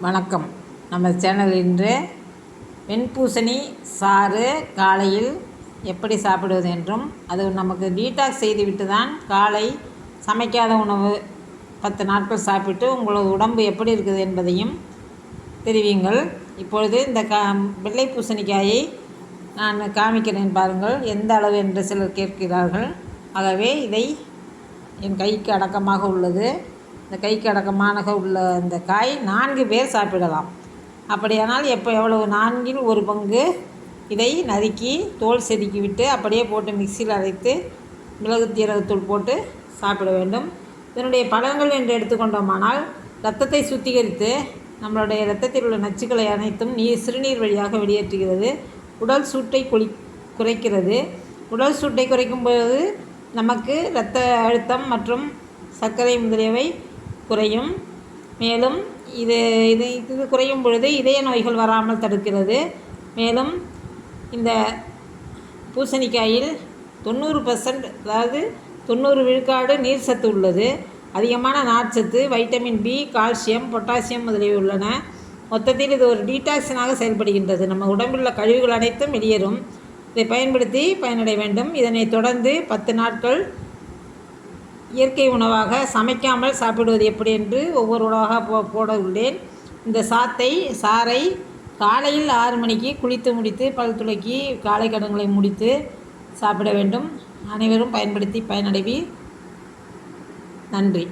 வணக்கம். நம்ம சேனல் இன்று வெண்பூசணி சாறு காலையில் எப்படி சாப்பிடுவது என்றும், அது நமக்கு டீடாக்ஸ் செய்துவிட்டு தான் காலை சமைக்காத உணவு 10 நாட்கள் சாப்பிட்டு உங்களது உடம்பு எப்படி இருக்குது என்பதையும் தெரிவிங்கள். இப்பொழுது இந்த வெள்ளை பூசணிக்காயை நான் காமிக்கிறேன் பாருங்கள், எந்த அளவு என்று சிலர் கேட்கிறார்கள். ஆகவே இதை என் கைக்கு அடக்கமாக உள்ளது. இந்த கைக்கு அடக்கமாக உள்ள இந்த காய் 4 பேர் சாப்பிடலாம். அப்படியானால் எவ்வளவு 4இல் 1 பங்கு இதை நறுக்கி தோல் செதுக்கி விட்டு அப்படியே போட்டு மிக்சியில் அரைத்து மிளகு ஜீரகத்தூள் போட்டு சாப்பிட வேண்டும். இதனுடைய பலன்கள் என்று எடுத்துக்கொண்டோமானால், இரத்தத்தை சுத்திகரித்து நம்மளுடைய இரத்தத்தில் உள்ள நச்சுக்களை அனைத்தும் சிறுநீர் வழியாக வெளியேற்றுகிறது. உடல் சூட்டை குறைக்கிறது. உடல் சூட்டை குறைக்கும்போது நமக்கு இரத்த அழுத்தம் மற்றும் சர்க்கரை முதலியவை குறையும். மேலும் இது குறையும் பொழுது இதய நோய்கள் வராமல் தடுக்கிறது. மேலும் இந்த பூசணிக்காயில் 90%, அதாவது 90 விழுக்காடு நீர் சத்து உள்ளது. அதிகமான நார்ச்சத்து, வைட்டமின் பி, கால்சியம், பொட்டாசியம் முதலியவை உள்ளன. மொத்தத்தில் இது ஒரு டீடாக்ஸனாக செயல்படுகின்றது. நம்ம உடம்பில் உள்ள கழிவுகள் அனைத்தும் வெளியேறும். இதை பயன்படுத்தி பயனடைய வேண்டும். இதனை தொடர்ந்து 10 நாட்கள் இயற்கை உணவாக சமைக்காமல் சாப்பிடுவது எப்படி என்று ஒவ்வொரு உணவாக போட உள்ளேன். இந்த சாறை காலையில் 6 மணிக்கு குளித்து முடித்து பல் துலக்கி காலை கடன்களை முடித்து சாப்பிட வேண்டும். அனைவரும் பயன்படுத்தி பயனடைவீர். நன்றி.